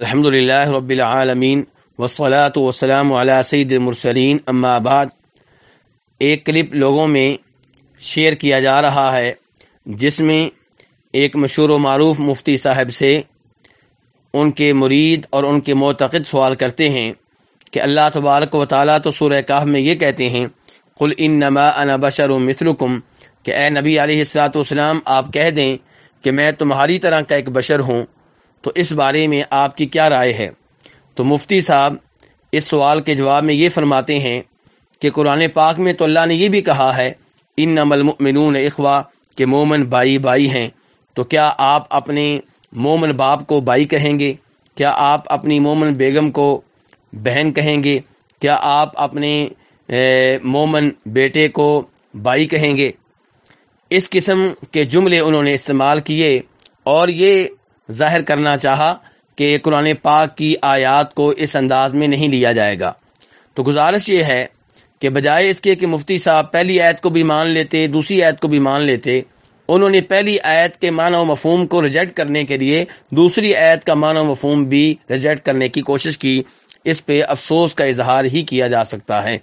الحمدللہ رب العالمین والصلاة والسلام علی سید المرسلین اما بعد۔ ایک کلپ لوگوں میں شیئر کیا جا رہا ہے جس میں ایک مشہور و معروف مفتی صاحب سے ان کے مرید اور ان کے معتقد سوال کرتے ہیں کہ اللہ تبارک و تعالیٰ تو سورہ کہف میں یہ کہتے ہیں قل انما انا بشر مثلکم، کہ اے نبی علیہ الصلوۃ والسلام آپ کہہ دیں کہ میں تمہاری طرح کا ایک بشر ہوں، تو اس بارے میں آپ کی کیا رائے ہے؟ تو مفتی صاحب اس سوال کے جواب میں یہ فرماتے ہیں کہ قرآن پاک میں تو اللہ نے یہ بھی کہا ہے انما المؤمنون اخوہ، کہ مومن بھائی بھائی ہیں، تو کیا آپ اپنے مومن باپ کو بھائی کہیں گے؟ کیا آپ اپنی مومن بیگم کو بہن کہیں گے؟ کیا آپ اپنے مومن بیٹے کو بھائی کہیں گے؟ اس قسم کے جملے انہوں نے استعمال کیے اور یہ ظاہر کرنا چاہا کہ قرآن پاک کی آیات کو اس انداز میں نہیں لیا جائے گا۔ تو گزارش یہ ہے کہ بجائے اس کے کہ مفتی صاحب پہلی آیت کو بھی مان لیتے، دوسری آیت کو بھی مان لیتے، انہوں نے پہلی آیت کے معنی و مفہوم کو ریجیکٹ کرنے کے لیے دوسری آیت کا معنی و مفہوم بھی ریجیکٹ کرنے کی کوشش کی۔ اس پہ افسوس کا اظہار ہی کیا جا سکتا ہے۔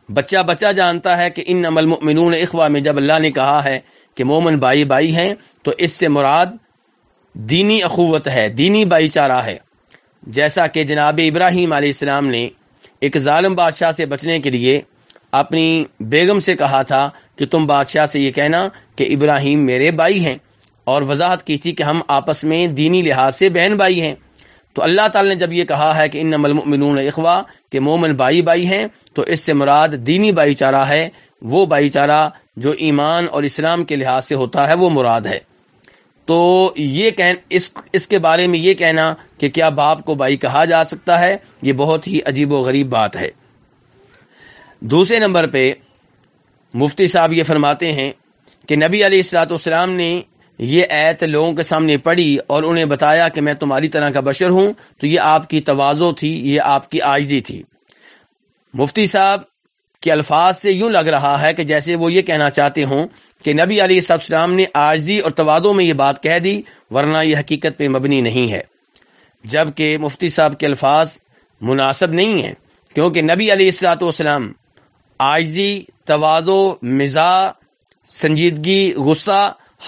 بچہ جانتا ہے کہ انما المؤمنون اخوہ میں جب اللہ نے کہا ہے کہ مومن بھائی بھائی ہیں تو اس سے مراد دینی اخوت ہے، دینی بھائی چارہ ہے۔ جیسا کہ جناب ابراہیم علیہ السلام نے ایک ظالم بادشاہ سے بچنے کے لیے اپنی بیگم سے کہا تھا کہ تم بادشاہ سے یہ کہنا کہ ابراہیم میرے بھائی ہیں، اور وضاحت کی تھی کہ ہم آپس میں دینی لحاظ سے بہن بھائی ہیں۔ تو اللہ تعالی نے جب یہ کہا ہے کہ انما المؤمنون اخوہ، کہ مومن بھائی بھائی ہیں، تو اس سے مراد دینی بھائی چارہ ہے، وہ بھائی چارہ جو ایمان اور اسلام کے لحاظ سے ہوتا ہے وہ مراد ہے۔ تو یہ اس کے بارے میں یہ کہنا کہ کیا باپ کو بھائی کہا جا سکتا ہے، یہ بہت ہی عجیب و غریب بات ہے۔ دوسرے نمبر پہ مفتی صاحب یہ فرماتے ہیں کہ نبی علیہ الصلوۃ والسلام نے یہ آیت لوگوں کے سامنے پڑھی اور انہیں بتایا کہ میں تمہاری طرح کا بشر ہوں، تو یہ آپ کی تواضع تھی، یہ آپ کی عاجزی تھی۔ مفتی صاحب کے الفاظ سے یوں لگ رہا ہے کہ جیسے وہ یہ کہنا چاہتے ہوں کہ نبی علیہ السلام نے عاجزی اور تواضع میں یہ بات کہہ دی، ورنہ یہ حقیقت پہ مبنی نہیں ہے، جبکہ مفتی صاحب کے الفاظ مناسب نہیں ہیں، کیونکہ نبی علیہ السلام عاجزی، تواضع، مزاح، سنجیدگی، غصہ،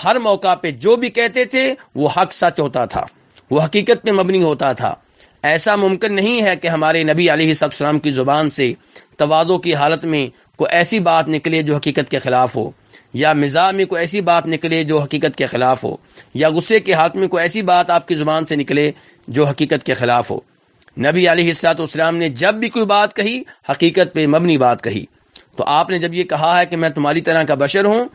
ہر موقع پہ جو بھی کہتے تھے وہ حق سچ ہوتا تھا، وہ حقیقت پہ مبنی ہوتا تھا۔ ایسا ممکن نہیں ہے کہ ہمارے نبی علیہ السلام کی زبان سے تواضع کی حالت میں کوئی ایسی بات نکلے جو حقیقت کے خلاف ہو، یا مزاح میں کوئی ایسی بات نکلے جو حقیقت کے خلاف ہو، یا غصے کے حالت میں کوئی ایسی بات آپ کی زبان سے نکلے جو حقیقت کے خلاف ہو۔ نبی علیہ السلام نے جب بھی کوئی بات کہی حقیقت پہ مبنی بات کہی۔ تو آپ نے جب یہ کہا ہے کہ میں تمہاری طرح کا بشر ہوں،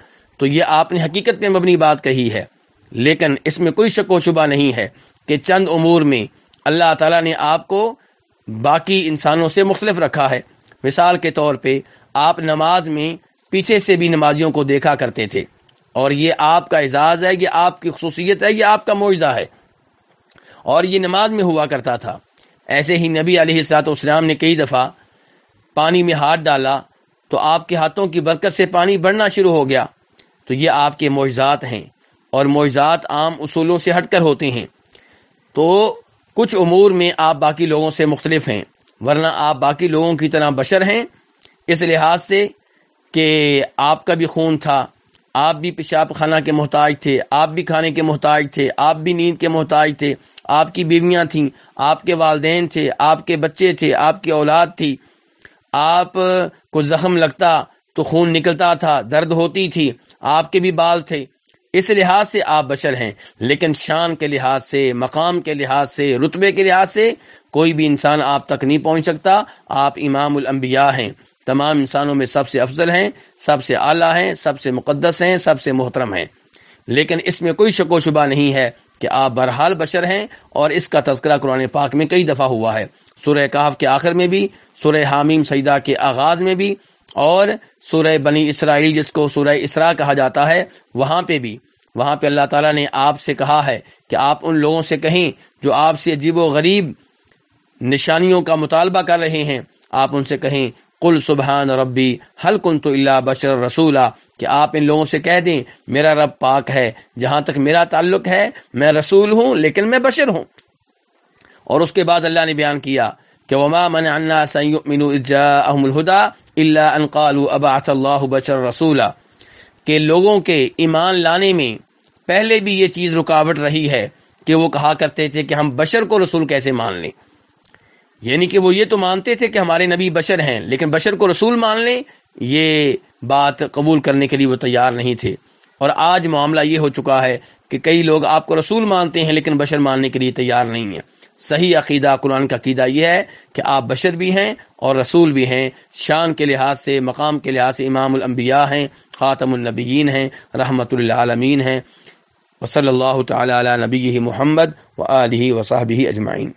تو یہ آپ نے حقیقت پہ مبنی بات کہی ہے، لیکن اس میں کوئی شک و شبہ نہیں ہے کہ چند امور میں اللہ تعالیٰ نے آپ کو باقی انسانوں سے مختلف رکھا ہے۔ مثال کے طور پہ آپ نماز میں پیچھے سے بھی نمازیوں کو دیکھا کرتے تھے، اور یہ آپ کا اعزاز ہے، یہ آپ کی خصوصیت ہے، یہ آپ کا معجزہ ہے، اور یہ نماز میں ہوا کرتا تھا۔ ایسے ہی نبی علیہ السلام نے کئی دفعہ پانی میں ہاتھ ڈالا تو آپ کے ہاتھوں کی برکت سے پانی بڑھنا شروع ہو گیا، تو یہ آپ کے معجزات ہیں، اور معجزات عام اصولوں سے ہٹ کر ہوتے ہیں۔ تو کچھ امور میں آپ باقی لوگوں سے مختلف ہیں، ورنہ آپ باقی لوگوں کی طرح بشر ہیں، اس لحاظ سے کہ آپ کا بھی خون تھا، آپ بھی پیشاب خانہ کے محتاج تھے، آپ بھی کھانے کے محتاج تھے، آپ بھی نیند کے محتاج تھے، آپ کی بیویاں تھیں، آپ کے والدین تھے، آپ کے بچے تھے، آپ کی اولاد تھی، آپ کو زخم لگتا تو خون نکلتا تھا، درد ہوتی تھی، آپ کے بھی بال تھے۔ اس لحاظ سے آپ بشر ہیں، لیکن شان کے لحاظ سے، مقام کے لحاظ سے، رتبے کے لحاظ سے کوئی بھی انسان آپ تک نہیں پہنچ سکتا۔ آپ امام الانبیاء ہیں، تمام انسانوں میں سب سے افضل ہیں، سب سے اعلیٰ ہیں، سب سے مقدس ہیں، سب سے محترم ہیں، لیکن اس میں کوئی شک و شبہ نہیں ہے کہ آپ بہرحال بشر ہیں، اور اس کا تذکرہ قرآن پاک میں کئی دفعہ ہوا ہے، سورہ کہف کے آخر میں بھی، سورہ حامیم سجدہ کے آغاز میں بھی، اور سورہ بنی اسرائیل جس کو سورہ اسراء کہا جاتا ہے وہاں پہ بھی۔ وہاں پہ اللہ تعالیٰ نے آپ سے کہا ہے کہ آپ ان لوگوں سے کہیں جو آپ سے عجیب و غریب نشانیوں کا مطالبہ کر رہے ہیں، آپ ان سے کہیں قل سبحان ربی هل كنت الا بشر رسولا، کہ آپ ان لوگوں سے کہہ دیں میرا رب پاک ہے، جہاں تک میرا تعلق ہے میں رسول ہوں لیکن میں بشر ہوں۔ اور اس کے بعد اللہ نے بیان کیا کہ وما منع الناس ان يؤمنوا اذ جاءهم الهدى الا ان قالوا ابعث الله بشرا رسولا، کہ لوگوں کے ایمان لانے میں پہلے بھی یہ چیز رکاوٹ رہی ہے کہ وہ کہا کرتے تھے کہ ہم بشر کو رسول کیسے مان لیں، یعنی کہ وہ یہ تو مانتے تھے کہ ہمارے نبی بشر ہیں، لیکن بشر کو رسول مان لیں یہ بات قبول کرنے کے لیے وہ تیار نہیں تھے۔ اور آج معاملہ یہ ہو چکا ہے کہ کئی لوگ آپ کو رسول مانتے ہیں لیکن بشر ماننے کے لیے تیار نہیں ہیں۔ صحیح عقیدہ، قرآن کا عقیدہ یہ ہے کہ آپ بشر بھی ہیں اور رسول بھی ہیں، شان کے لحاظ سے، مقام کے لحاظ سے امام الانبیاء ہیں، خاتم النبیین ہیں، رحمت للعالمین ہیں۔ وصلی اللہ تعالی علی نبیہ محمد وآلہ وصحبہ اجمعین۔